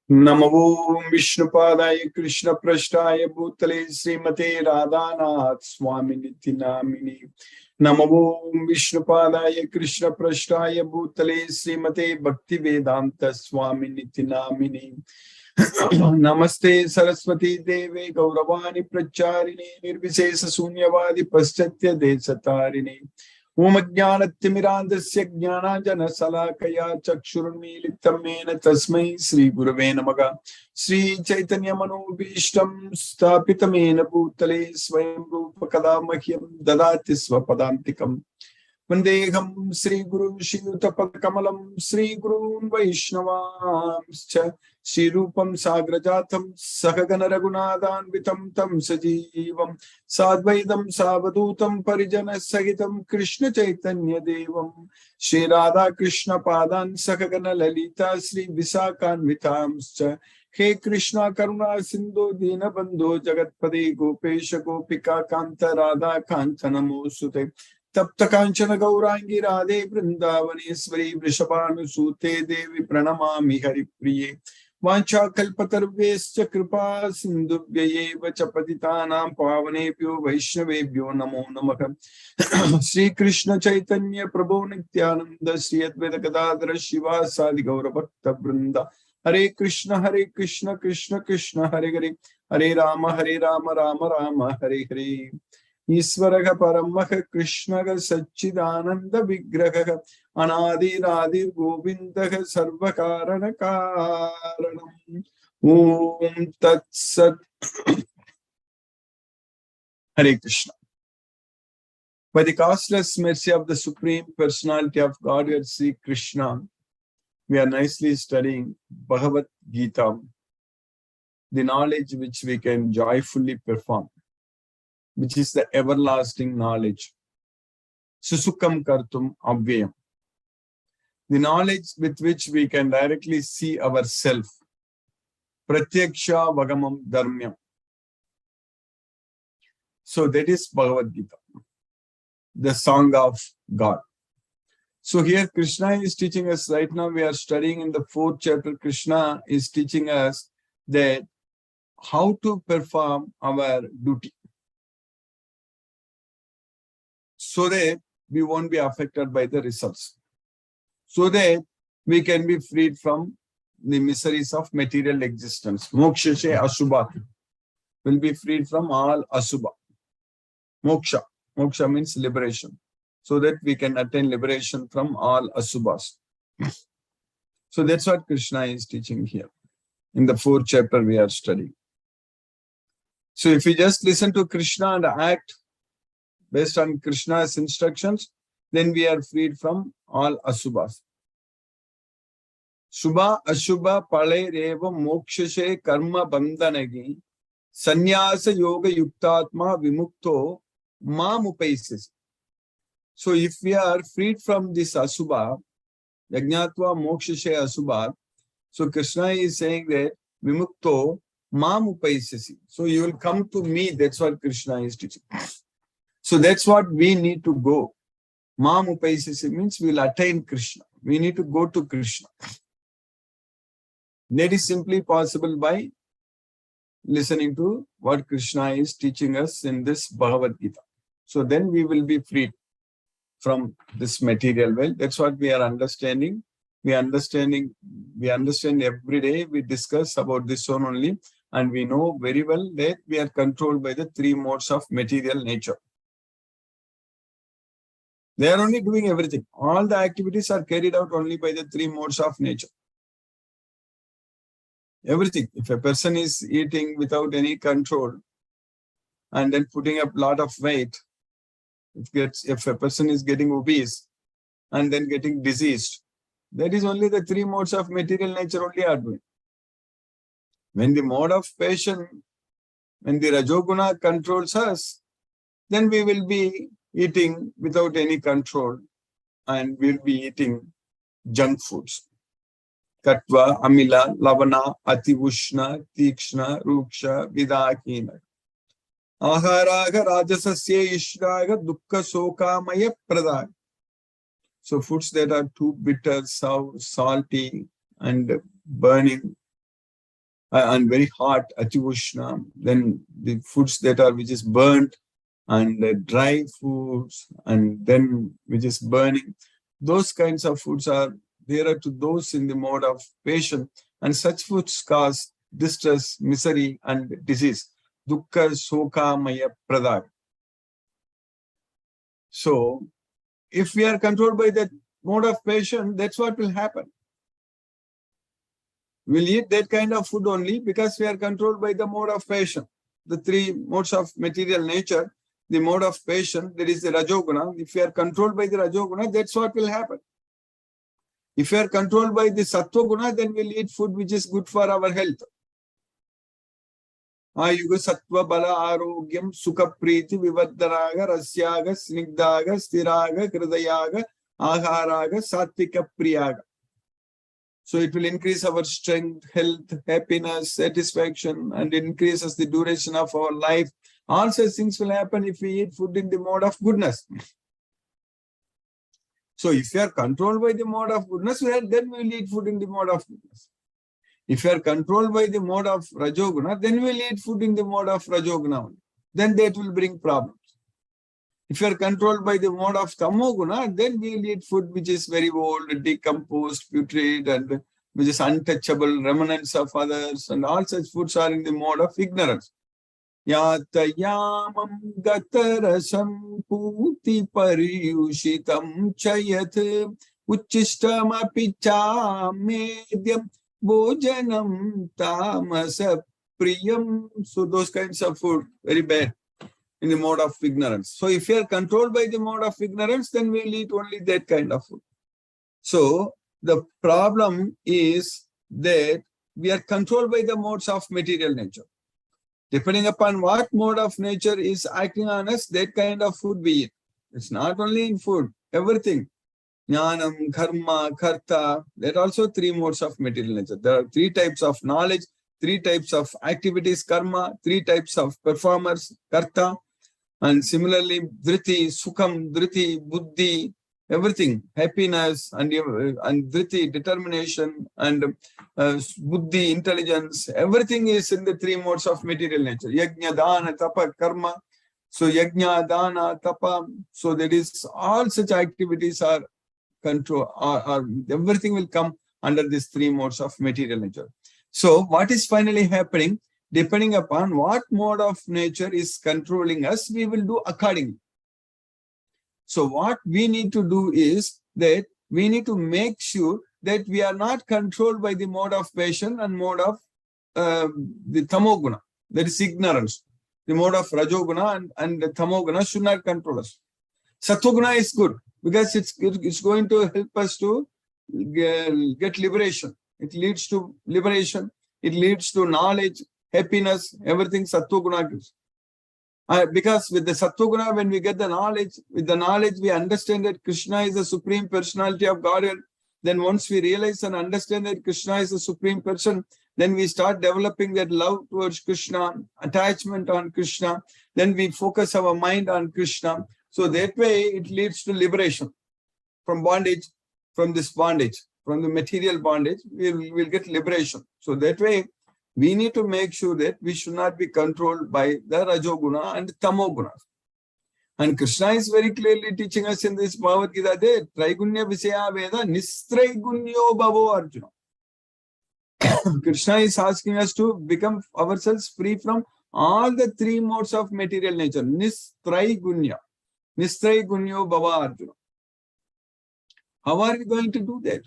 Namo Vishnupadaya Krishna Prashtaya Bhutale Srimate Radhanath Swami Nityanamini. Namo Vishnupadaya Krishna Prashtaya Bhutale Srimate Bhakti Vedanta Swami Nityanamini. Namaste Saraswati Deve Gauravani Pracharini Nirvisesa Sunyavadi Paschatya Desatarine. Om Jnanatimirandasya Jnananjana Salakaya Chakshurunmilitam Mena Tasmai Sri Gurave Namaha. Sri Chaitanya Manobhishtam Sthapitamena Bhutale Swayam Rupa Kadamahyam Dadati Swapadantikam. Vandeham Sri Guru Shiyutapakamalam Sri Gurun Vaishnavamscha Sri Rupam Sagrajatam Sahagana Raghunathan Vitam Tam Sajivam Sadvaidam Savadutam Parijana Sahitam Krishna Chaitanya Devam Sri Radha Krishna Padan Sahagana Lalita Sri Visakan Vitamscha He Krishna Karuna Sindhu Dina Bandhu Jagatpade Gopesha Gopika Kanta Radha Kanta Namosute Tapta Kanchana Gaurangi Radhe Vrindavaneshwari Vrishabhanusute Devi Pranamami Haripriye Vancha Kalpatarvescha Kripa Sindhubhyayeva Chapatitanam Pavanebhyo Vaishnavebhyo Namo Namaha. Sri Krishna Chaitanya Prabhu Nityananda Sri Advaita Gadadhara Shiva Sadi Gaura Bhakta Vrinda Hare Krishna Krishna Krishna Hare Hare Hare Rama Rama Rama Hare Hare. Isvaraha Paramaha Krishnaga Satchidananda Vigraha Anadi Radhi Govindaha Sarvakarana Karanam Om Tat Sat. Hare Krishna. By the costless mercy of the Supreme Personality of Godhead Sri Krishna, we are nicely studying Bhagavad Gita, the knowledge which we can joyfully perform, which is the everlasting knowledge. Susukam kartum avyayam. The knowledge with which we can directly see ourselves. Pratyaksha vagamam dharmyam. So that is Bhagavad Gita, the song of God. So here Krishna is teaching us, right now we are studying in the 4th chapter, Krishna is teaching us that how to perform our duty, so that we won't be affected by the results, so that we can be freed from the miseries of material existence. Mokshashe asubha, will be freed from all asubha. Moksha, moksha means liberation, so that we can attain liberation from all asubhas. So that's what Krishna is teaching here. In the 4th chapter we are studying. So if we just listen to Krishna and act based on Krishna's instructions, then we are freed from all asubhas. Subha ashubha pale reva mokshashe karma bandhanagi sannyasa yoga yuktatma vimukto mam upaisis. So if we are freed from this asubha, yajnatva mokshashe asubha, so Krishna is saying that vimukto mam upaisasi. So you will come to me, that's what Krishna is teaching. So that's what we need to go. Mam upaisasi means we will attain Krishna. We need to go to Krishna. That is simply possible by listening to what Krishna is teaching us in this Bhagavad Gita. So then we will be freed from this material world. That's what we are understanding. We understand every day. We discuss about this one only. And we know very well that we are controlled by the 3 modes of material nature. They are only doing everything. All the activities are carried out only by the 3 modes of nature. Everything. If a person is eating without any control and then putting up a lot of weight, if a person is getting obese and then getting diseased, that is only the 3 modes of material nature only are doing. When the mode of passion, when the Rajoguna controls us, then we will be eating without any control and we'll be eating junk foods. Katva, Amila, Lavana, Ativushna, Tikshna, Ruksha, Vidakina. Aharaga, Rajasasya, Ishraga, Dukka, Sokamaya, Pradha. So foods that are too bitter, sour, salty, and burning, and very hot, ativushna. Then the foods that are which is burnt, and dry foods, and then which is burning. Those kinds of foods are dearer to those in the mode of passion, and such foods cause distress, misery, and disease. Dukkha, soka, maya, pradag. So, if we are controlled by that mode of passion, that's what will happen. We'll eat that kind of food only because we are controlled by the mode of passion. The three modes of material nature, the mode of passion, there is the Rajoguna. If we are controlled by the Rajoguna, that's what will happen. If we are controlled by the Sattva-guna, then we'll eat food which is good for our health. Ayuga Sattva Bala Arogyam Sukha Priti Vivadaraga Rasyaga Snigdaga Stiraga Kridayaga Aharaga Sattvika Priyaga. So it will increase our strength, health, happiness, satisfaction, and increases the duration of our life. All such things will happen if we eat food in the mode of goodness. So if you are controlled by the mode of goodness, then we will eat food in the mode of goodness. If you are controlled by the mode of Rajoguna, then we will eat food in the mode of Rajoguna. Then that will bring problems. If you are controlled by the mode of Tamoguna, then we will eat food which is very old, decomposed, putrid, and which is untouchable, remnants of others, and all such foods are in the mode of ignorance. Yatayamam gatarasam puti pariyushitam chayat uchishtam apicha medyam bhojanam tamasa priyam. So those kinds of food, very bad in the mode of ignorance. So if you are controlled by the mode of ignorance, then we'll eat only that kind of food. So the problem is that we are controlled by the modes of material nature. Depending upon what mode of nature is acting on us, that kind of food we eat. It's not only in food, everything. Jnanam, karma, karta, there are also three modes of material nature. There are three types of knowledge, three types of activities, karma, three types of performers, karta, and similarly, dhriti, sukham, dhriti, buddhi, everything, happiness, and dhriti, determination, and buddhi, intelligence, everything is in the three modes of material nature. Yajna, dana, tapa, karma. So yajna, dana, tapa. So that is, all such activities are control, or everything will come under these three modes of material nature. So what is finally happening? Depending upon what mode of nature is controlling us, we will do accordingly. So what we need to do is that we need to make sure that we are not controlled by the mode of passion and mode of the tamoguna, that is ignorance. The mode of rajoguna and the tamoguna should not control us. Sattoguna is good because it's going to help us to get liberation. It leads to liberation. It leads to knowledge, happiness, everything Sattva-guna gives. Because with the Sattva-guna, when we get the knowledge, with the knowledge we understand that Krishna is the Supreme Personality of Godhead. Then once we realize and understand that Krishna is the Supreme Person, then we start developing that love towards Krishna, attachment on Krishna. Then we focus our mind on Krishna. So that way it leads to liberation from bondage, from this bondage, from the material bondage, we'll get liberation. So that way, we need to make sure that we should not be controlled by the Rajoguna and Tamoguna. And Krishna is very clearly teaching us in this Bhagavad Gita that Traigunya Visaya Veda Nistraigunyo Bhavo Arjuna. Krishna is asking us to become ourselves free from all the three modes of material nature. Nistraigunya. Nistraigunyo Bhava Arjuna. How are we going to do that?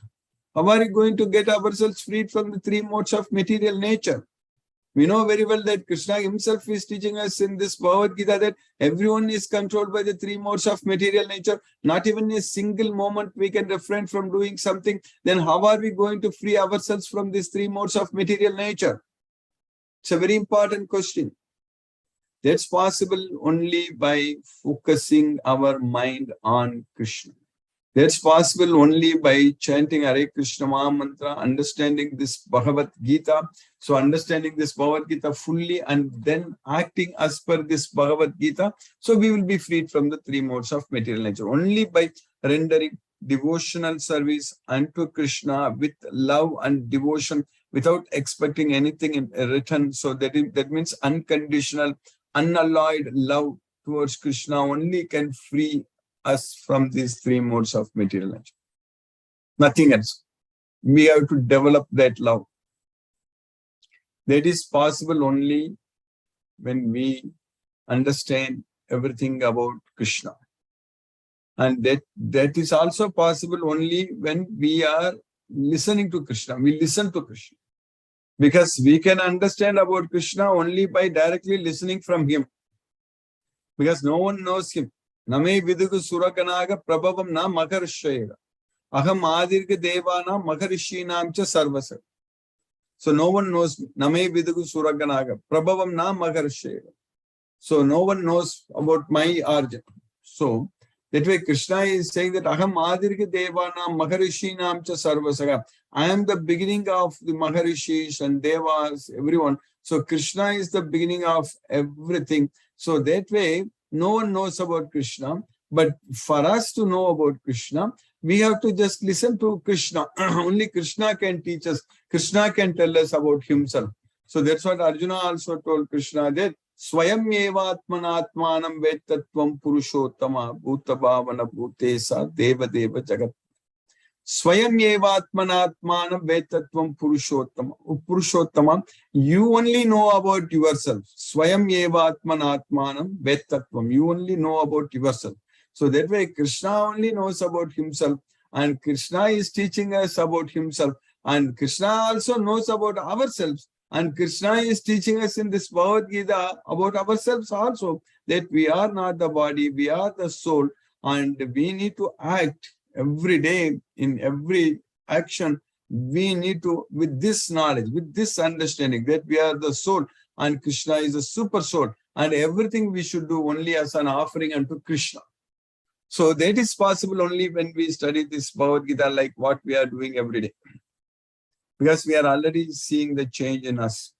How are we going to get ourselves freed from the three modes of material nature? We know very well that Krishna himself is teaching us in this Bhagavad Gita that everyone is controlled by the three modes of material nature. Not even a single moment we can refrain from doing something. Then how are we going to free ourselves from these three modes of material nature? It's a very important question. That's possible only by focusing our mind on Krishna. That's possible only by chanting Hare Krishna Maha Mantra, understanding this Bhagavad Gita. So understanding this Bhagavad Gita fully and then acting as per this Bhagavad Gita. So we will be freed from the three modes of material nature. Only by rendering devotional service unto Krishna with love and devotion without expecting anything in return. So that means unconditional, unalloyed love towards Krishna only can free us from these three modes of material nature. Nothing else. We have to develop that love. That is possible only when we understand everything about Krishna. And that is also possible only when we are listening to Krishna. We listen to Krishna. Because we can understand about Krishna only by directly listening from him. Because no one knows him. Name vidugu surakanaga prabhavam na makarishayega. Aham adirga devana makarishinam cha sarvasa. So no one knows me. Name vidugu surakanaga prabhavam na makarishayega. So no one knows about my origin. So that way Krishna is saying that Aham adirga devana makarishinam cha sarvasaga. I am the beginning of the Maharishis and Devas, everyone. So Krishna is the beginning of everything. So that way, no one knows about Krishna. But for us to know about Krishna, we have to just listen to Krishna. Only Krishna can teach us. Krishna can tell us about himself. So that's what Arjuna also told Krishna that Swayam evatmanatmanam vetatvam purushottama bhutabhavana bhutesa deva deva jagat. Swayam evatmanatmanam vetatvam purushottama. You only know about yourself. Swayam evatmanatmanam vetatvam. You only know about yourself. So that way Krishna only knows about himself. And Krishna is teaching us about himself. And Krishna also knows about ourselves. And Krishna is teaching us in this Bhagavad Gita about ourselves also. That we are not the body, we are the soul. And we need to act every day, in every action, we need to, with this knowledge, with this understanding that we are the soul and Krishna is the super soul, and everything we should do only as an offering unto Krishna. So that is possible only when we study this Bhagavad Gita like what we are doing every day. Because we are already seeing the change in us.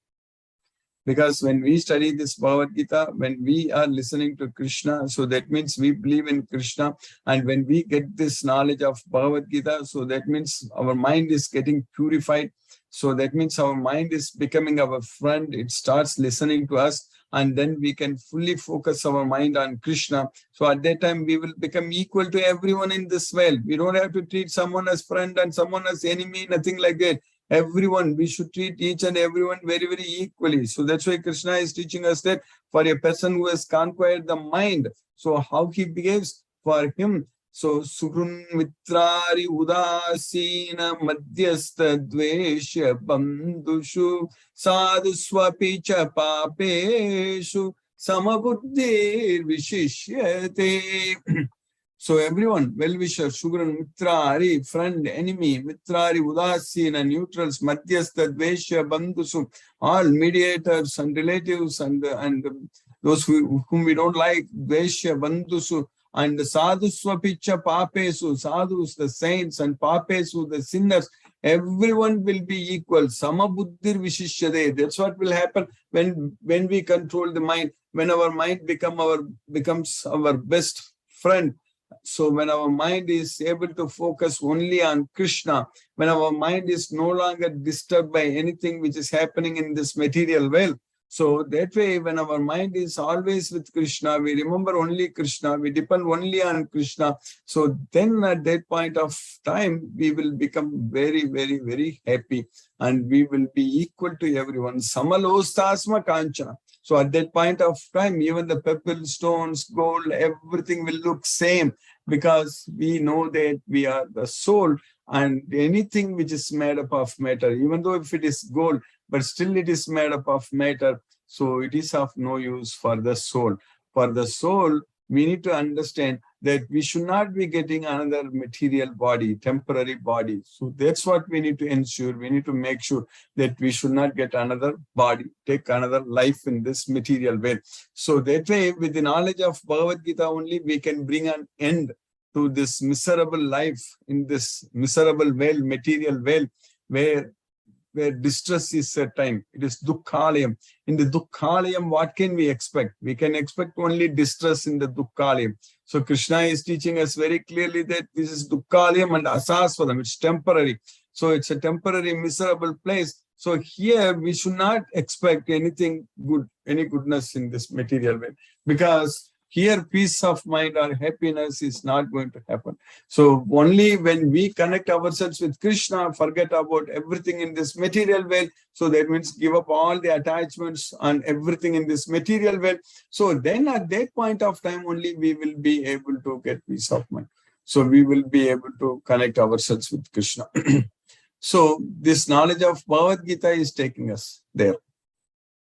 Because when we study this Bhagavad Gita, when we are listening to Krishna, so that means we believe in Krishna. And when we get this knowledge of Bhagavad Gita, so that means our mind is getting purified. So that means our mind is becoming our friend. It starts listening to us. And then we can fully focus our mind on Krishna. So at that time, we will become equal to everyone in this world. We don't have to treat someone as friend and someone as enemy, nothing like that. Everyone, we should treat each and everyone very, very equally. So that's why Krishna is teaching us that for a person who has conquered the mind, so how he behaves for him. So Sukrun Mitrari Udasina Madhyastha Dvesha Bandushu Sadhu Swapicha Papeshu Samabuddhir Vishishyate. So everyone, well-wisher, Sugran, Mitrari, friend, enemy, Mitrari, Udasina, neutrals, Madhyastha, Dvesha, Bandhusu, all mediators and relatives and those whom we don't like, Dvesha, Bandhusu, and Sadhuswapicha, Papesu, Sadhus, the saints, and Papesu, the sinners, everyone will be equal. Samabuddhir Vishishyade. That's what will happen when we control the mind, when our mind becomes our best friend. So when our mind is able to focus only on Krishna, when our mind is no longer disturbed by anything which is happening in this material world, so that way when our mind is always with Krishna, we remember only Krishna, we depend only on Krishna. So then at that point of time, we will become very, very, very happy and we will be equal to everyone. Samalostasma kanchana. So at that point of time, even the pebble, stones, gold, everything will look same because we know that we are the soul and anything which is made up of matter, even though if it is gold, but still it is made up of matter. So it is of no use for the soul. For the soul, we need to understand that we should not be getting another material body, temporary body. So that's what we need to ensure. We need to make sure that we should not get another body, take another life in this material way. So that way, with the knowledge of Bhagavad Gita only, we can bring an end to this miserable life in this miserable world, material world, where distress is at time. It is dukkhalayam. In the dukkhalayam, what can we expect? We can expect only distress in the dukkhalayam. So Krishna is teaching us very clearly that this is dukkhalayam and asasvadam. It's temporary. So it's a temporary miserable place. So here we should not expect anything good, any goodness in this material way, because here peace of mind or happiness is not going to happen. So only when we connect ourselves with Krishna, forget about everything in this material world. So that means give up all the attachments and everything in this material world. So then at that point of time only we will be able to get peace of mind. So we will be able to connect ourselves with Krishna. So this knowledge of Bhagavad Gita is taking us there.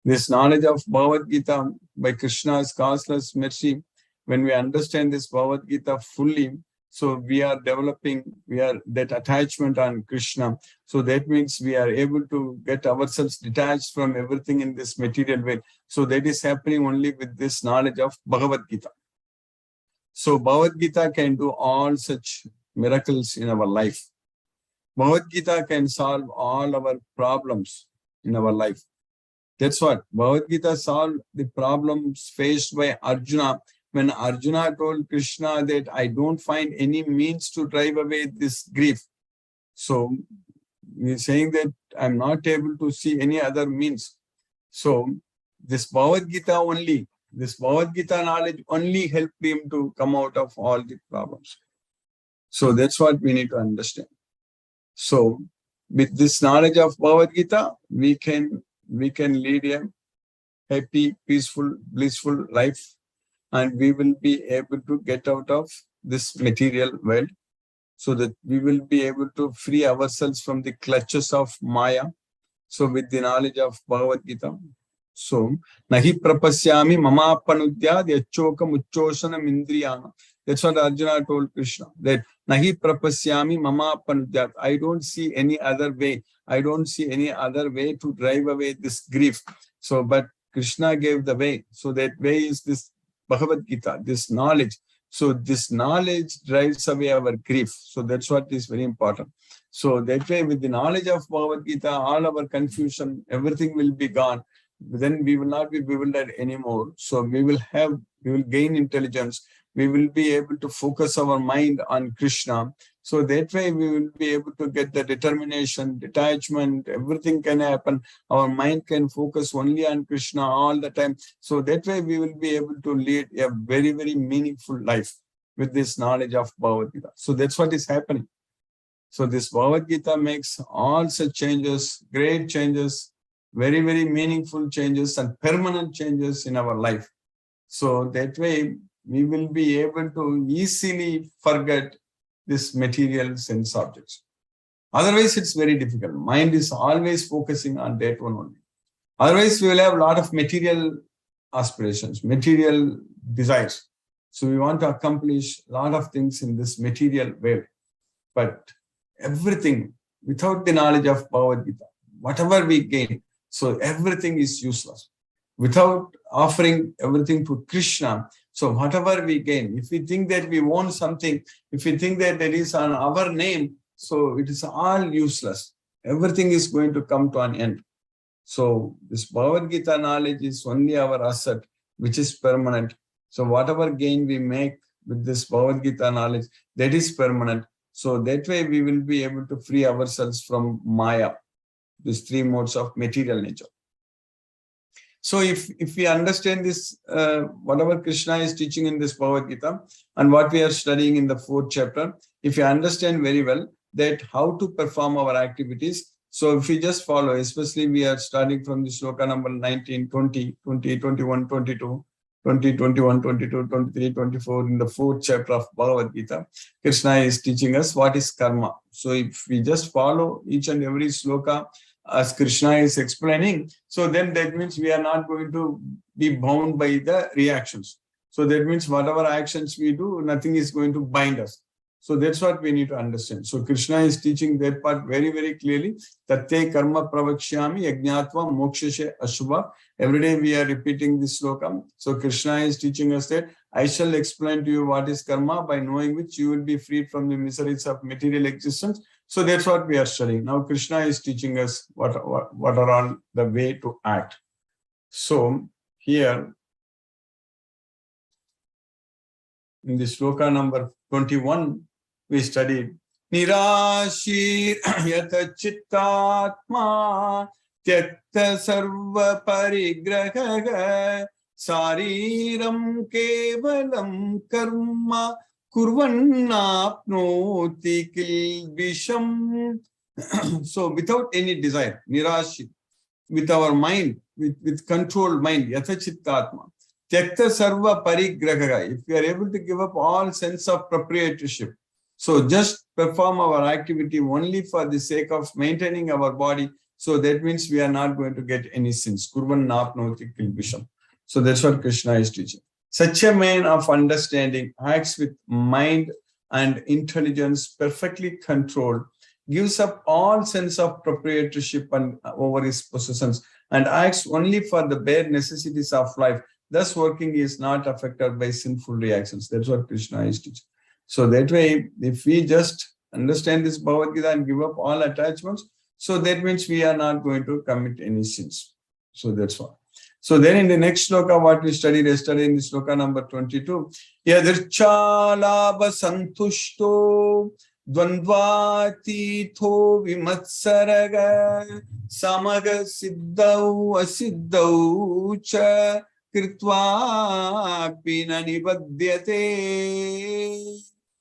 This knowledge of Bhagavad Gita by Krishna's causeless mercy, when we understand this Bhagavad Gita fully, so we are developing, that attachment on Krishna. So that means we are able to get ourselves detached from everything in this material world. So that is happening only with this knowledge of Bhagavad Gita. So Bhagavad Gita can do all such miracles in our life. Bhagavad Gita can solve all our problems in our life. That's what Bhagavad Gita solved the problems faced by Arjuna when Arjuna told Krishna that I don't find any means to drive away this grief. So he's saying that I'm not able to see any other means. So this Bhagavad Gita knowledge only helped him to come out of all the problems. So that's what we need to understand. So with this knowledge of Bhagavad Gita, we can lead a happy, peaceful, blissful life, and we will be able to get out of this material world, so that we will be able to free ourselves from the clutches of Maya. So with the knowledge of Bhagavad Gita, so nahi prapasyami mamapanudya yachokam uchoshanam indriyana. That's what Arjuna told Krishna, that nahi prapasyami mamapanudya. I don't see any other way. I don't see any other way to drive away this grief. So, but Krishna gave the way. So that way is this Bhagavad Gita, this knowledge. So this knowledge drives away our grief. So that's what is very important. So that way, with the knowledge of Bhagavad Gita, all our confusion, everything will be gone. Then we will not be bewildered anymore. So we will gain intelligence. We will be able to focus our mind on Krishna. So that way we will be able to get the determination, detachment, everything can happen. Our mind can focus only on Krishna all the time. So that way we will be able to lead a very, very meaningful life with this knowledge of Bhagavad Gita. So that's what is happening. So this Bhagavad Gita makes all such changes, great changes, very, very meaningful changes and permanent changes in our life. So that way we will be able to easily forget this material sense objects. Otherwise, it's very difficult. Mind is always focusing on that one only. Otherwise, we will have a lot of material aspirations, material desires. So we want to accomplish a lot of things in this material world. But everything, without the knowledge of Bhagavad Gita, whatever we gain, so everything is useless. Without offering everything to Krishna, so whatever we gain, if we think that we own something, if we think that there is on our name, so it is all useless. Everything is going to come to an end. So this Bhagavad Gita knowledge is only our asset, which is permanent. So whatever gain we make with this Bhagavad Gita knowledge, that is permanent. So that way we will be able to free ourselves from Maya, these three modes of material nature. So if we understand this, whatever Krishna is teaching in this Bhagavad Gita and what we are studying in the 4th chapter, if you understand very well that how to perform our activities, so if we just follow, especially we are starting from the sloka number 19, 20, 20, 21, 22, 20, 21, 22, 23, 24 in the 4th chapter of Bhagavad Gita, Krishna is teaching us what is karma. So if we just follow each and every sloka as Krishna is explaining, so then that means we are not going to be bound by the reactions. So that means whatever actions we do, nothing is going to bind us. So that's what we need to understand. So Krishna is teaching that part very, very clearly. Tatte karma pravakshyami yajnatva mokshashe ashubha. Every day we are repeating this sloka. So Krishna is teaching us that I shall explain to you what is karma, by knowing which you will be freed from the miseries of material existence. So that's what we are studying. Now Krishna is teaching us what are all the way to act. So here in the sloka number 21, we studied Nirashir yata chittatma tyakta sarva parigraha sariram kevalam karma kurvannapnoti kilvisham. So without any desire, nirashir, with our mind, with controlled mind, yatha chittatma. Tyakta sarva parigraha. If we are able to give up all sense of proprietorship, so just perform our activity only for the sake of maintaining our body. So that means we are not going to get any sins. Kurvan napnoti kilbisham. So that's what Krishna is teaching. Such a man of understanding acts with mind and intelligence perfectly controlled, gives up all sense of proprietorship over his possessions, and acts only for the bare necessities of life. Thus, working is not affected by sinful reactions. That's what Krishna is teaching. So that way, if we just understand this Bhagavad Gita and give up all attachments, so that means we are not going to commit any sins. So that's why. So then in the next sloka, what we studied yesterday in the sloka number 22, Yadircha labha santushto dvandvatitho vimatsaraga samaga siddhau asiddhau cha kritva pina nibadyate.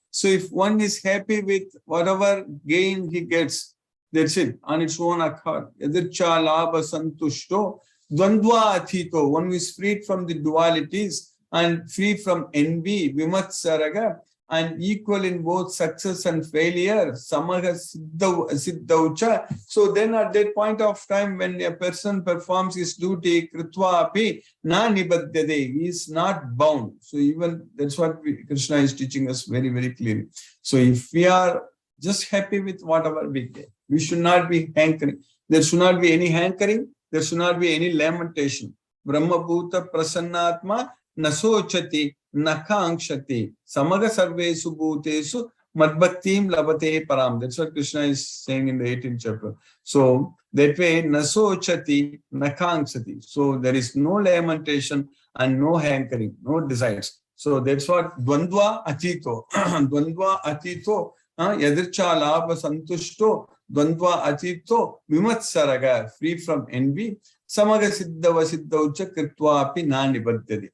So if one is happy with whatever gain he gets, that's it, on its own accord. Yadircha labha santushto dvandva athito, one who is freed from the dualities and free from envy, vimatsaraga, and equal in both success and failure, samaga siddhaucha. So then at that point of time when a person performs his duty, kritva api na nibadyate, he is not bound. So even that's what Krishna is teaching us very, very clearly. So if we are just happy with whatever we get, we should not be hankering. There should not be any hankering. There should not be any lamentation. Brahma bhuta prasannatma nasochati nakangshati samaga sarvesu bhutesu madbhaktim labate param. That's what Krishna is saying in the 18th chapter. So that way, nasochati nakangshati. So there is no lamentation and no hankering, no desires. So that's what dvandva atito. Dvandva atito. Yadircha labha santushto dvandva atito vimatsaraga, free from envy, samaga siddhava siddhaucha kritva api na nibadyate.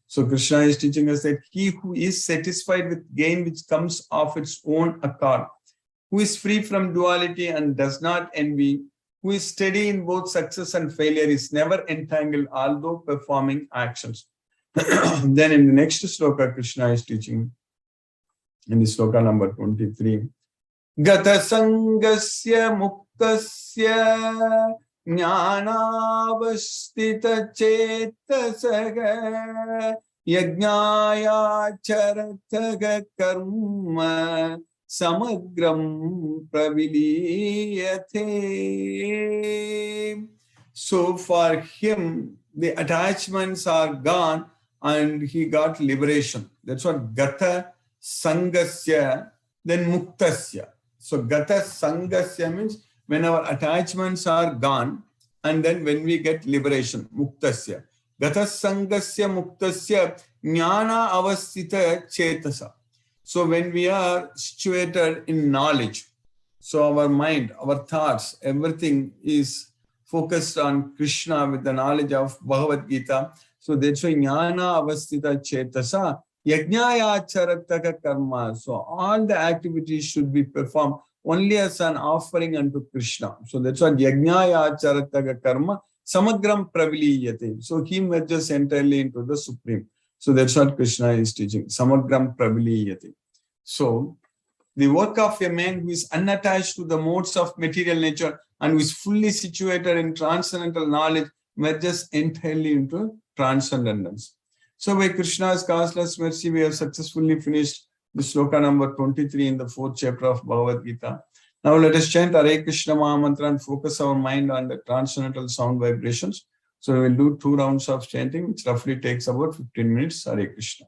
So Krishna is teaching us that he who is satisfied with gain which comes of its own accord, who is free from duality and does not envy, who is steady in both success and failure, is never entangled although performing actions. Then in the next sloka, Krishna is teaching in the sloka number 23, Gata sangasya muktasya jnanavastita chetasaga yajnaya charataga karma samagram praviliyate. So for him, the attachments are gone and he got liberation. That's what Gata Sangasya, then Muktasya. So Gata Sangasya means when our attachments are gone and then when we get liberation, Muktasya. Gata Sangasya Muktasya Jnana Avastita Chetasa. So when we are situated in knowledge, so our mind, our thoughts, everything is focused on Krishna with the knowledge of Bhagavad Gita. So that's why Jnana Avastita Chetasa Yajnaya Charataka Karma. So all the activities should be performed only as an offering unto Krishna. So that's what Yajnaya Charataka Karma Samagram Praviliyate. So he merges entirely into the Supreme. So that's what Krishna is teaching. Samagram Praviliyate. So the work of a man who is unattached to the modes of material nature and who is fully situated in transcendental knowledge merges entirely into transcendence. So by Krishna's causeless mercy, we have successfully finished the sloka number 23 in the 4th chapter of Bhagavad Gita. Now let us chant Hare Krishna Mahamantra and focus our mind on the transcendental sound vibrations. So we will do 2 rounds of chanting, which roughly takes about 15 minutes. Hare Krishna.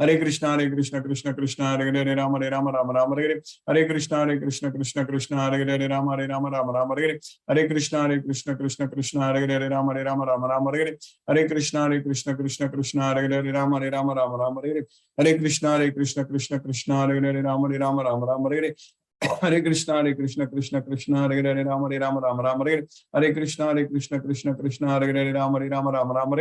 Hare Krishna Krishna Krishna Hare Hare Rama Rama Rama Rama Hare Hare Krishna Krishna Krishna Hare Hare Rama Rama Rama Rama Hare Hare Krishna Krishna Krishna Hare Hare Rama Rama Rama Rama Hare Hare Krishna Krishna Krishna Hare Hare Rama Rama Rama Rama Hare Hare Krishna Krishna Krishna Hare Hare Rama Rama Rama Rama Hare Hare Krishna Krishna Krishna Hare Hare Rama Rama Rama Rama Hare Krishna Krishna Krishna Hare Hare Rama Rama Rama Rama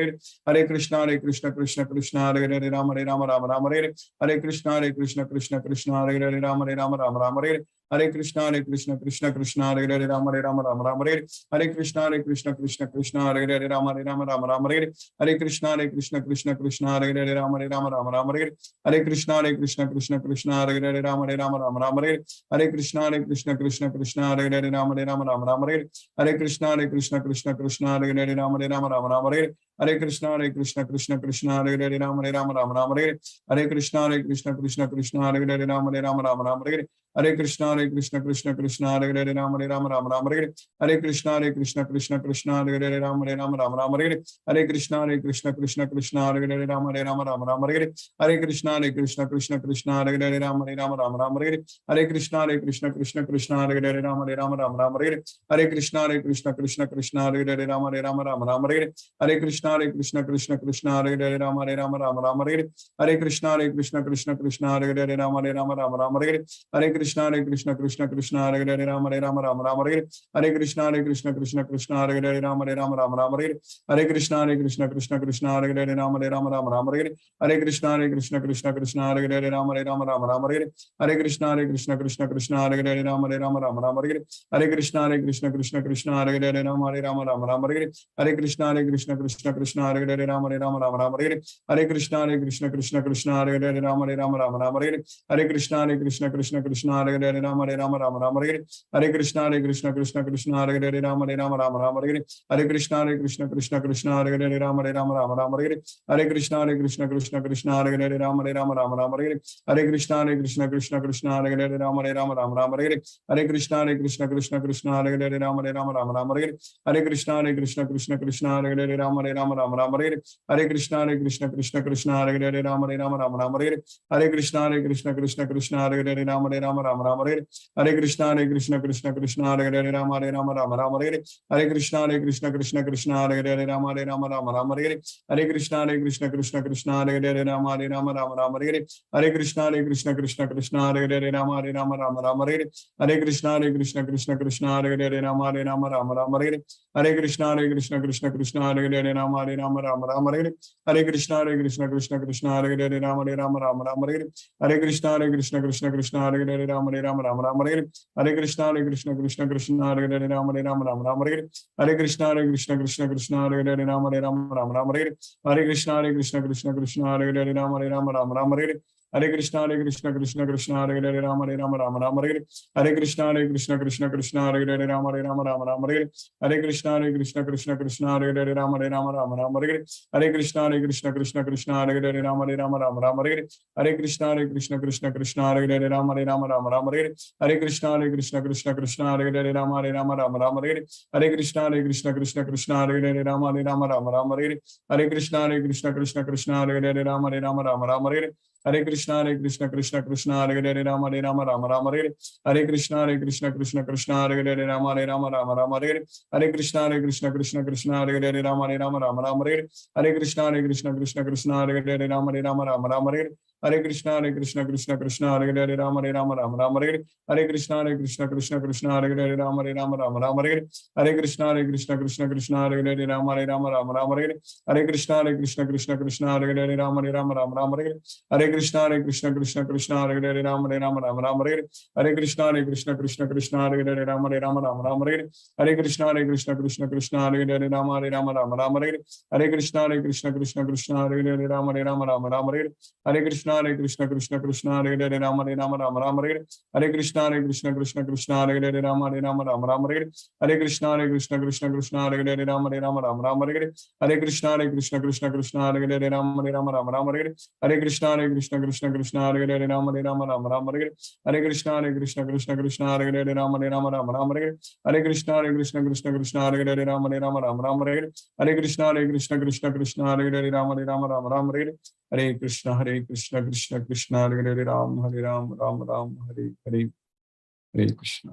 Hare Krishna Krishna Krishna Hare Hare Rama Rama Rama Rama Hare Krishna Krishna Krishna Hare Hare Rama Rama Rama Rama Hare Krishna Krishna Krishna Hare Hare Rama Rama Rama Rama Hare Krishna Krishna Krishna Hare Hare Rama Rama Rama Rama Hare Krishna Krishna Krishna Hare Hare Rama Rama Rama Rama Hare Krishna Krishna Krishna Hare Hare Rama Rama Rama Rama Hare Krishna Krishna Krishna Hare Hare Rama Rama Rama Rama Hare Krishna Krishna Krishna Hare Hare Rama Rama Rama Rama Hare Krishna Krishna Krishna Hare Hare Rama Rama Rama Rama Hare Krishna Krishna Krishna Hare Hare Rama Rama Rama Rama Hare Krishna Krishna Krishna Hare Hare Rama Rama Rama Rama Hare Krishna Krishna Krishna Hare Hare Rama Rama Rama Rama Hare Krishna Krishna Krishna Hare Hare Rama Rama Rama Rama Hare Krishna Krishna Krishna Hare Hare Rama Rama Rama Rama Hare Krishna Krishna Krishna Hare Hare Rama Rama Rama Rama Hare Krishna Krishna Krishna Hare Hare Rama Rama Rama Rama Hare Krishna Krishna Krishna Hare Hare Rama Rama Rama Rama Hare Krishna Krishna Krishna Hare Hare Rama Rama Rama Rama Hare Krishna Krishna Krishna Hare Hare Rama Rama Rama Rama Hare Krishna Krishna Krishna Hare Hare Rama Rama Rama Rama Hare Krishna Krishna Krishna Hare Hare Rama Rama Rama Rama Hare Krishna Krishna Krishna Hare Hare Rama Rama Rama Rama Hare Krishna Krishna Krishna Hare Hare Rama Rama Rama Rama Hare Krishna Krishna Krishna Hare Hare Rama Rama Rama Rama Hare Krishna Krishna Krishna Hare Hare Rama Rama Rama Rama Hare Krishna Krishna Krishna Hare Hare Rama Rama Rama Rama Hare Krishna Krishna Krishna Hare Hare Rama Rama Rama Rama Hare Krishna Krishna Krishna Hare Hare Rama Rama Rama Rama Hare Krishna Krishna Krishna Hare Hare Rama Rama Rama Rama Hare Krishna Krishna Krishna Hare Hare Rama Rama Rama Rama Hare Krishna Krishna Krishna Hare Hare Rama Rama Rama Rama Hare Krishna Krishna Krishna Hare Hare Rama Rama Rama Rama Hare Krishna Krishna Krishna Hare Hare Rama Rama Rama Rama Hare Krishna Krishna Krishna Hare Hare Rama Rama Rama Rama Hare Krishna Krishna Krishna Hare Hare Rama Rama Rama Rama Hare Krishna Krishna Krishna Hare Hare Rama Rama Rama Rama Hare Krishna Krishna Krishna Hare Hare Rama Rama Rama Rama Hare Krishna Krishna Krishna Hare Hare Rama Rama Rama Rama Hare Krishna Krishna Krishna Hare Hare Rama Rama Rama Rama Hare Krishna Krishna Krishna Hare Hare Rama Rama Rama Rama Hare Krishna Krishna Krishna Hare Hare Rama Rama Rama Rama Hare Krishna Krishna Krishna Hare Hare Rama Rama Rama Rama Hare Krishna Krishna Krishna Hare Hare Rama Rama Rama Rama Hare Krishna Krishna Krishna Hare Hare Rama Rama Rama Rama Hare Krishna Krishna Krishna Hare Hare Rama Rama Rama Rama Hare Krishna Krishna Krishna Hare Hare Rama Rama Rama Rama Hare Krishna Krishna Krishna Hare Hare Rama Rama Rama Rama Hare Krishna Krishna Krishna Hare Hare Rama Rama Rama Rama Hare Krishna Krishna Krishna Hare Hare Rama Rama Rama Rama Hare Krishna Krishna Krishna Hare Hare Rama Rama Rama Rama Hare Krishna Krishna Krishna Hare Hare Rama Rama Rama Rama Hare Krishna Krishna Krishna Hare Hare Rama Rama Rama Rama Hare Krishna Krishna Krishna Hare Hare Rama Rama Rama Rama Hare Krishna Krishna Krishna Hare Hare Rama Rama Rama Rama Hare Krishna Krishna Krishna Hare Hare Rama Rama Rama Rama Hare Krishna Krishna Krishna Hare Hare Rama Rama Rama Rama Hare Krishna Krishna Krishna Hare Hare Rama Rama Rama Rama Hare Krishna Krishna Krishna Hare Hare Rama Rama Rama Rama Hare Krishna Krishna Krishna Hare Hare Rama Rama Rama Rama Hare Krishna Krishna Krishna Hare Hare Rama Rama Rama Rama Hare Krishna Krishna Krishna Hare Hare Rama Rama Rama Rama Hare Krishna Krishna Krishna Hare Hare Rama Rama Rama Rama Hare Krishna Krishna Krishna Hare Hare Rama Rama Rama Rama Hare Krishna Krishna Krishna Hare Hare Rama Rama Rama Rama Hare Krishna Krishna Krishna Hare Hare Rama Rama Rama Rama Hare Krishna Krishna Krishna Hare Hare Rama Rama Rama Rama Hare Krishna Krishna Krishna Hare Hare Rama Rama Rama Rama Hare Krishna Krishna Krishna Hare Hare Rama Rama Rama Rama Hare Krishna Krishna Krishna Hare Hare Rama Rama Rama Rama Hare Krishna Krishna Krishna Hare Hare Rama Rama Rama Rama Hare Krishna Krishna Krishna Hare Hare Rama Rama Rama Rama Hare Krishna Krishna Krishna Hare Hare Rama Rama Rama Rama Hare Krishna Krishna Krishna Hare Hare Rama Rama Rama Rama Hare Krishna Krishna Krishna Hare Hare Rama Rama Rama Rama Hare Krishna Krishna Krishna Krishna Hare Hare Ram Hare Ram Ram Ram Hare Hare Hare Krishna.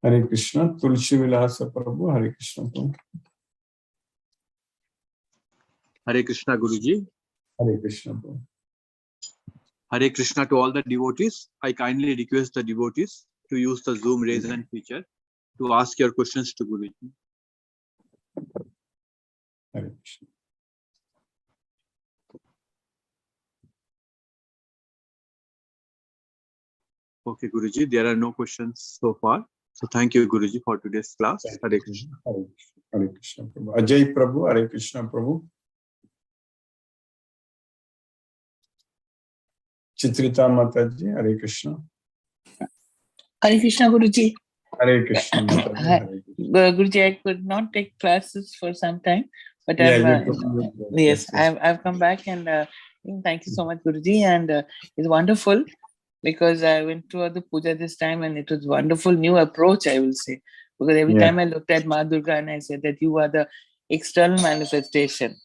Hare Krishna. Tulsi Vilasa Prabhu. Hare Krishna Prabhu. Hare Krishna Guruji. Hare Krishna Prabhu. Hare Krishna to all the devotees. I kindly request the devotees to use the Zoom raise hand feature to ask your questions to Guruji. Hare Krishna. Okay, Guruji, there are no questions so far. So thank you, Guruji, for today's class. Hare Krishna. Hare Krishna. Hare Krishna Prabhu. Ajay Prabhu. Hare Krishna Prabhu. Chitrita Mataji. Hare Krishna. Hare Krishna Guruji. Hare Krishna Mataji. Hare Krishna. Guruji, I could not take classes for some time, but I've come back and thank you so much, Guruji. And it's wonderful because I went to the puja this time and it was wonderful new approach, I will say. Because every time I looked at Ma Durga and I said that you are the external manifestation.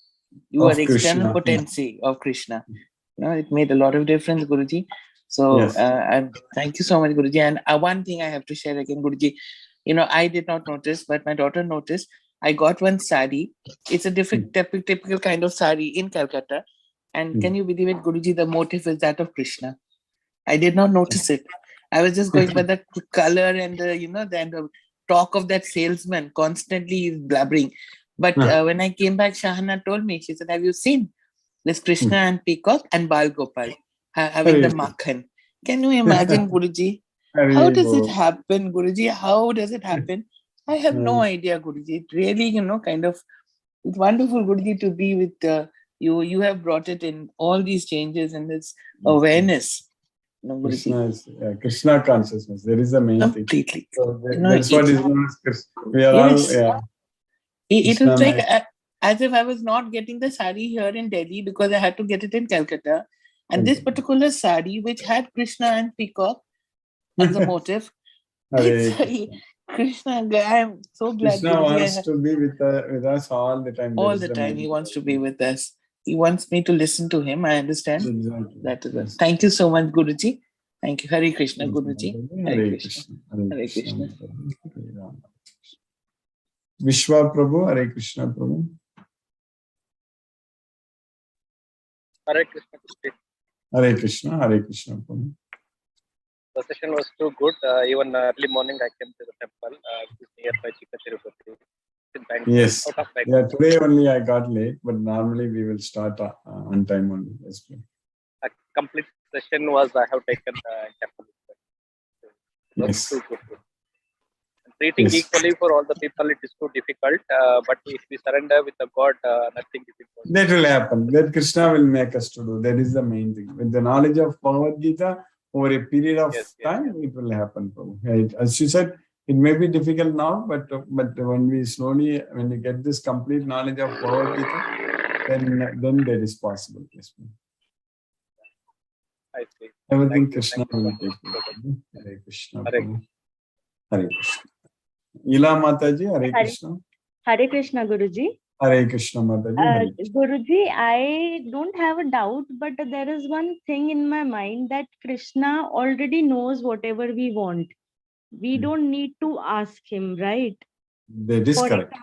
You are the external potency of Krishna. You know, it made a lot of difference, Guruji. So and thank you so much, Guruji. And one thing I have to share again, Guruji, you know, I did not notice, but my daughter noticed. I got one sari. It's a different typical kind of sari in Calcutta. And can you believe it, Guruji, the motif is that of Krishna. I did not notice it. I was just going by the color and the, you know, the talk of that salesman constantly is blabbering. But when I came back, Shahana told me, she said, have you seen this Krishna and Peacock and Bal Gopal having the makhan? Can you imagine, Guruji? How does it happen, Guruji? How does it happen? I have no idea, Guruji. It really, you know, kind of, it's wonderful, Guruji, to be with you. You have brought it in all these changes and this awareness. No, Krishna is Krishna consciousness. There is a main completely thing. So that's what is known as Krishna. We are all. It was like as if I was not getting the sari here in Delhi because I had to get it in Calcutta. And this particular sari, which had Krishna and Peacock as a motive, Krishna, I am so glad. Krishna wants to be with us all the time. All the time, he wants to be with us. He wants me to listen to him. I understand. Exactly. That is it. Thank you so much, Guruji. Thank you. Hare Krishna, Guruji. Hare Krishna. Hare Krishna. Vishwa Prabhu, Hare Krishna Prabhu. Hare Krishna. Hare Krishna, Hare Krishna Prabhu. The session was too good. Even early morning I came to the temple, which is nearby Chikka Tirupati. Yes. Yeah, today only I got late, but normally we will start on time only. Yes, a complete session was I have taken temple. Yes. Too good. Treating equally for all the people, it is too difficult. But if we surrender with the God, nothing is impossible. That will happen. That Krishna will make us to do. That is the main thing. With the knowledge of Bhagavad Gita, over a period of time, it will happen. Right? As you said, it may be difficult now, but when we slowly, when you get this complete knowledge of Bhagavad Gita, then that is possible. Yes, I see. Everything Krishna will take you. Hare Krishna. Hare Krishna. Ila Mataji, Hare Krishna. Hare Krishna, Guruji. Hare Krishna, Mataji. Guruji, I don't have a doubt, but there is one thing in my mind that Krishna already knows whatever we want. We don't need to ask him, right? That is correct.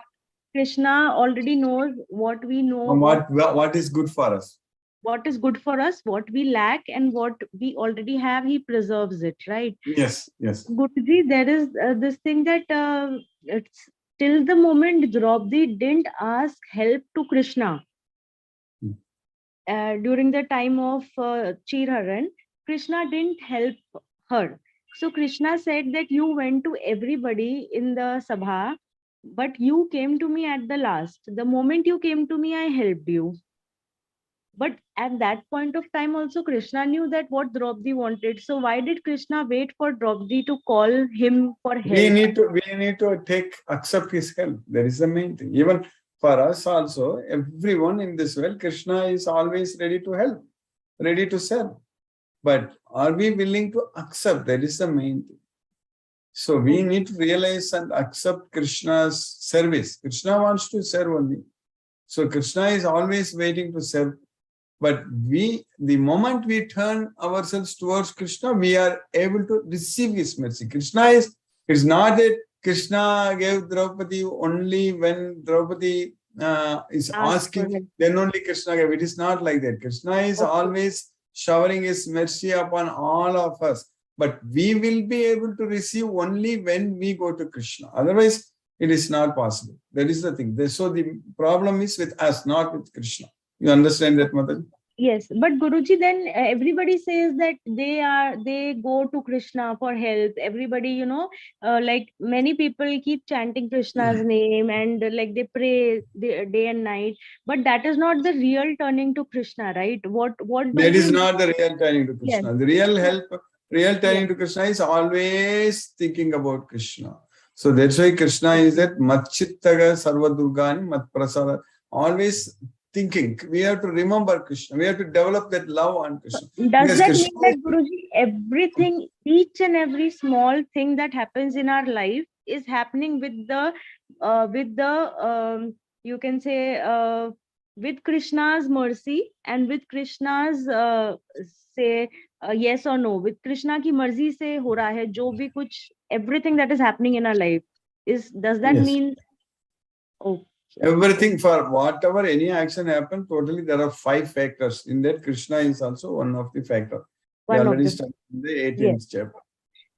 Krishna already knows what we know. What is good for us? What is good for us, what we lack, and what we already have, he preserves it, right? Yes, yes. Guruji, there is this thing that it's till the moment Draupadi didn't ask help to Krishna during the time of Chirharan, Krishna didn't help her. So Krishna said that you went to everybody in the Sabha, but you came to me at the last. The moment you came to me, I helped you. But at that point of time also, Krishna knew that what Draupadi wanted. So why did Krishna wait for Draupadi to call him for help? We need to accept his help. That is the main thing. Even for us also, everyone in this world, Krishna is always ready to help. ready to serve. But are we willing to accept? That is the main thing. So we need to realize and accept Krishna's service. Krishna wants to serve only. So Krishna is always waiting to serve. But the moment we turn ourselves towards Krishna, we are able to receive his mercy. It's not that Krishna gave Draupadi only when Draupadi is asking, then only Krishna gave. It is not like that. Krishna is always showering his mercy upon all of us. But we will be able to receive only when we go to Krishna. Otherwise, it is not possible. That is the thing. So the problem is with us, not with Krishna. You understand that, Mataji? Yes, but Guruji, then everybody says that they go to Krishna for help. Everybody, like many people keep chanting Krishna's name and like they pray day and night. But that is not the real turning to Krishna, right? What do That is we- not the real turning to Krishna. Yes. The real help, real turning to Krishna is always thinking about Krishna. So that's why Krishna is that Matchittaga Sarvadurgani Matprasada. Always thinking. We have to remember Krishna. We have to develop that love on Krishna. Does that mean that, Guruji, everything, each and every small thing that happens in our life is happening with you can say, with Krishna's mercy and with Krishna's yes or no, with Krishna ki marzi se ho raha hai, jo bhi kuch, everything that is happening in our life does that mean? Oh. Everything, for whatever any action happen, totally there are 5 factors. In that, Krishna is also one of the factors. We already studied in the 18th chapter.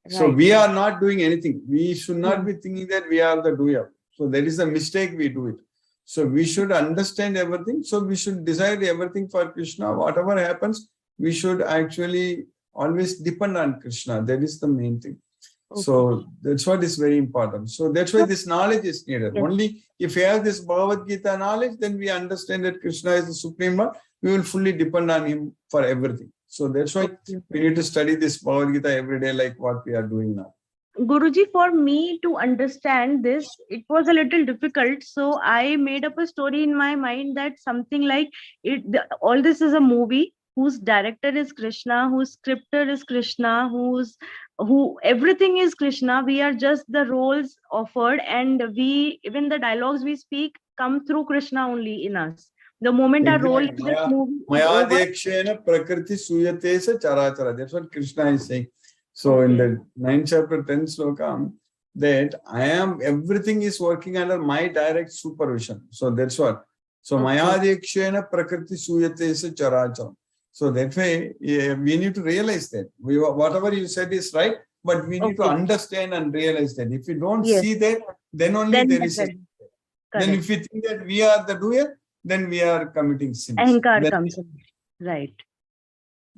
So we are not doing anything. We should not be thinking that we are the doer. So that is a mistake we do it. So we should understand everything. So we should decide everything for Krishna. Whatever happens, we should actually always depend on Krishna. That is the main thing. So that's what is very important. So that's why this knowledge is needed. Only if we have this Bhagavad Gita knowledge, then we understand that Krishna is the Supreme Lord. We will fully depend on him for everything. So that's why we need to study this Bhagavad Gita every day, like what we are doing now. Guruji, for me to understand this, it was a little difficult. So I made up a story in my mind that something like all this is a movie whose director is Krishna, whose scripter is Krishna, everything is Krishna. We are just the roles offered, and even the dialogues we speak come through Krishna only in us. The moment our role in this movie Mayadekshena prakriti suyate sa charachara. That's what Krishna is saying. So in the 9th chapter, 10th sloka, that everything is working under my direct supervision. So that's what. So Mayadekshena prakriti suyate sa charachara. So that way, we need to realize that. Whatever you said is right, but we need to understand and realize that. If we don't see that, then only there is a... Then if we think that we are the doer, then we are committing sins. Ahankar comes in. Right.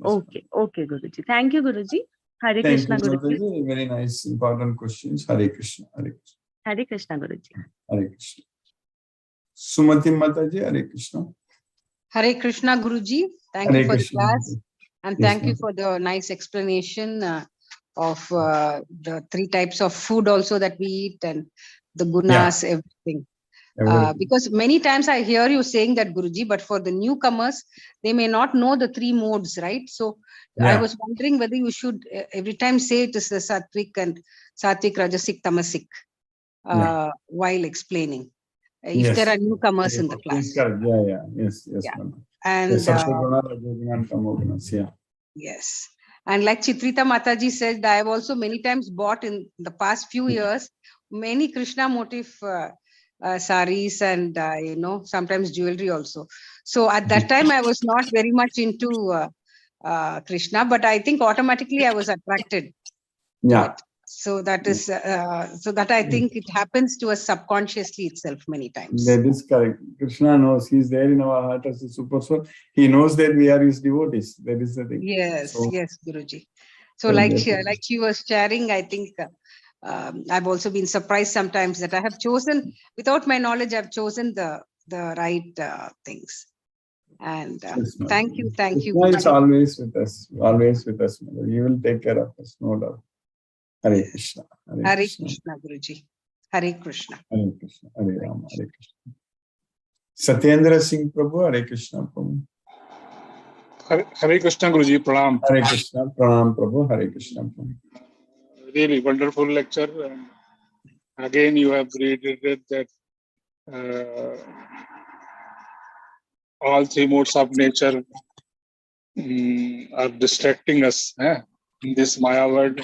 Okay, Guruji. Thank you, Guruji. Hare Krishna, Guruji. Very nice, important questions. Hare Krishna. Hare Krishna. Hare Krishna, Guruji. Hare Krishna. Sumati Mataji, Hare Krishna. Hare Krishna, Guruji. Thank you for the class. And thank you for the nice explanation of the 3 types of food also that we eat and the gunas, everything. Because many times I hear you saying that, Guruji, but for the newcomers, they may not know the 3 modes, right? So I was wondering whether you should every time say it is the Sattvic, Rajasic, Tamasic while explaining. If there are newcomers in the class. Yes. And yes. And like Chitrita Mataji said, I have also many times bought in the past few years many Krishna motif saris and sometimes jewelry also. So at that time I was not very much into Krishna, but I think automatically I was attracted to it. So that is so that I think it happens to us subconsciously itself many times. That is correct. Krishna knows He's there in our heart as a super soul. He knows that we are His devotees. That is the thing. Yes, yes, Guruji. So like she was sharing, I think I've also been surprised sometimes that I have chosen, without my knowledge, I've chosen the right things. And thank you. Krishna is always with us. Always with us. He will take care of us, no doubt. Hare Krishna. Hare Krishna, Guruji. Hare Krishna. Hare Krishna. Hare Rama. Hare Krishna. Satyendra Singh Prabhu. Hare Krishna Prabhu. Hare Krishna Guruji, Pranam. Hare Krishna, Pranam Prabhu, Hare Krishna. Really wonderful lecture. And again, you have reiterated that all three modes of nature are distracting us in this Maya world.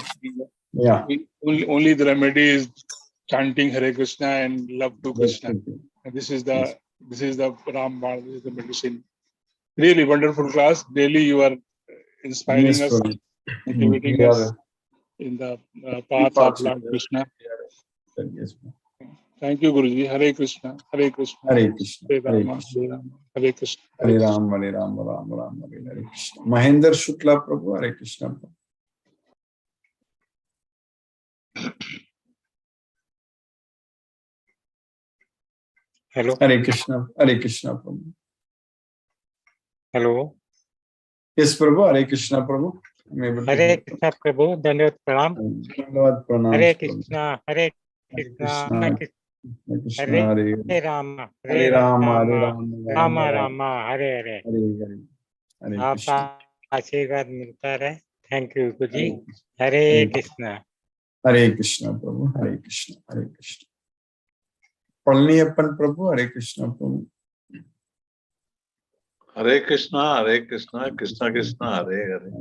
Yeah. Only the remedy is chanting Hare Krishna and love to Krishna. And this is the Rambam, this is the medicine. Really wonderful class. Daily you are inspiring Yes, us, Prabhu. motivating We us are in the path of Lord Krishna. Yes, Thank you, Guruji. Hare Krishna, Hare Krishna, Hare Krishna, Hare Hare Rama, Krishna. Hare Rama, Hare Krishna. Hare Ram, Hare Ram, Ram Ram, Hare Krishna. Mahendra Shukla Prabhu, Hare Krishna. Hello. Hare Krishna, Hare Krishna Prabhu. Hello. Yes, Prabhu, Hare Krishna Prabhu. Hare Krishna Prabhu, Dandavad Pranam. Dandavad Pranam. Hare Krishna, Hare Krishna, Krishna, Krishna, Hare Hare Rama, Hare Rama, Hare Rama, Rama Rama, Hare Hare. Hare आपका आशीर्वाद मिलता रहे. Thank you, Guruji. Hare Hare Krishna. Hare Krishna Prabhu, Hare Krishna, Hare Krishna. Palniyappan Prabhu, Hare Krishna Prabhu. Hare Krishna, Krishna Krishna, Hare Hare.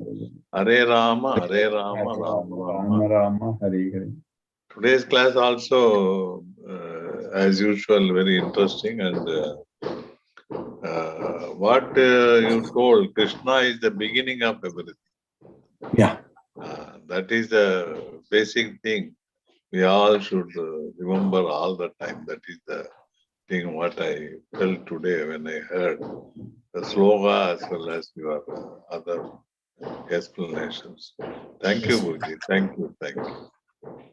Hare Rama, Rama, Rama, Hare Hare. Today's class also, as usual, very interesting. And what you told, Krishna is the beginning of everything. Yeah. That is the basic thing. We all should remember all the time. That is the thing what I felt today when I heard the sloga as well as your other explanations. Thank you, Guruji. Thank you.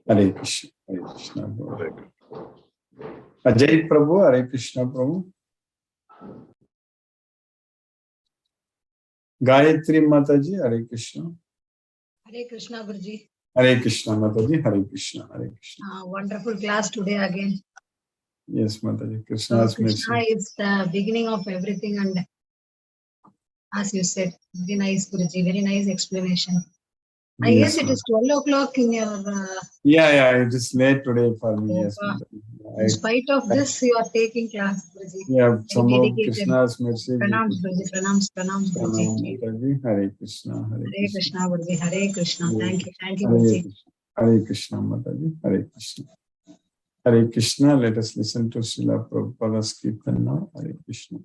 Hare Krishna, Hare Krishna Prabhu. Ajay Prabhu, Hare Krishna Prabhu. Gayatri Mataji, Hare Krishna. Hare Krishna, Guruji. Hare Krishna Mataji, Hare Krishna, Hare Krishna. Wonderful class today again. Yes, Mataji. Krishna's Krishna mercy. is the beginning of everything, and as you said, very nice, Guruji, very nice explanation. I Yes, guess it is 12 o'clock in your. Yeah, it is late today for me. Yes, In spite of this, you are taking class, Guruji. yeah, somehow dedicated. Krishna's mercy. Pranams, Guruji. Pranams, Guruji. Mataji, Hare Krishna, Hare Krishna, Guruji. Hare Krishna. Thank you, Hare Guruji. Krishna, Hare Krishna Mataji, Hare Krishna. Hare Krishna, let us listen to Srila Prabhupada's Kirtan now. Hare Krishna.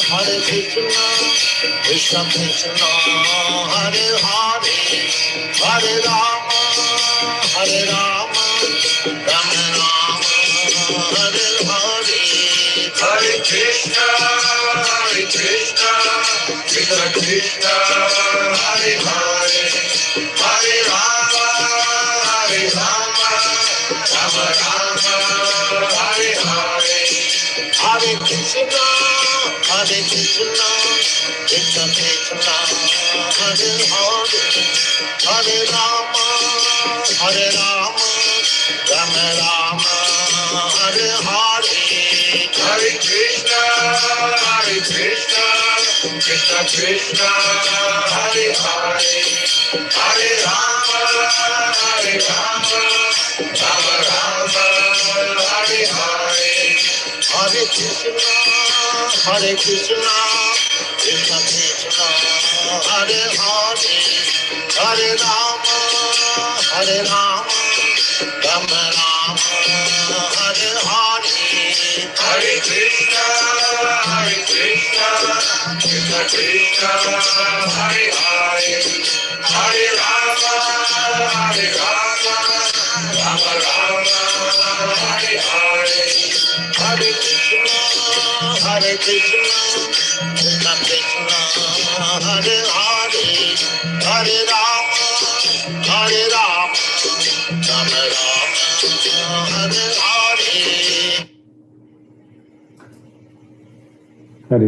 Hare Krishna, Krishna Krishna, Hare Hare, Hare Rama, Rama Rama, Hare Hare. Hare Krishna, Krishna Krishna, Hare Hare, Hare Rama, Rama Rama, Hare Hare. Hare Krishna, Krishna Krishna, Hare Hare, Hare Rama, Rama Rama, Hare Hare. Hare Krishna, Krishna Krishna, Hare Hare, Hare Rama, Rama Rama, Hare Hare. Hare Krishna, Krishna Krishna, Hare Hare, Hare Rama, Rama Rama, Hare Hare. Hare Krishna, Krishna Krishna, Hare Hare, Hare Rama, Hare Rama, Rama Rama, Hare Hare, Hare Krishna, Hare Krishna, Krishna Krishna, Hare Hare, Hare Rama, Hare Rama, Rama Rama, Hare Hare.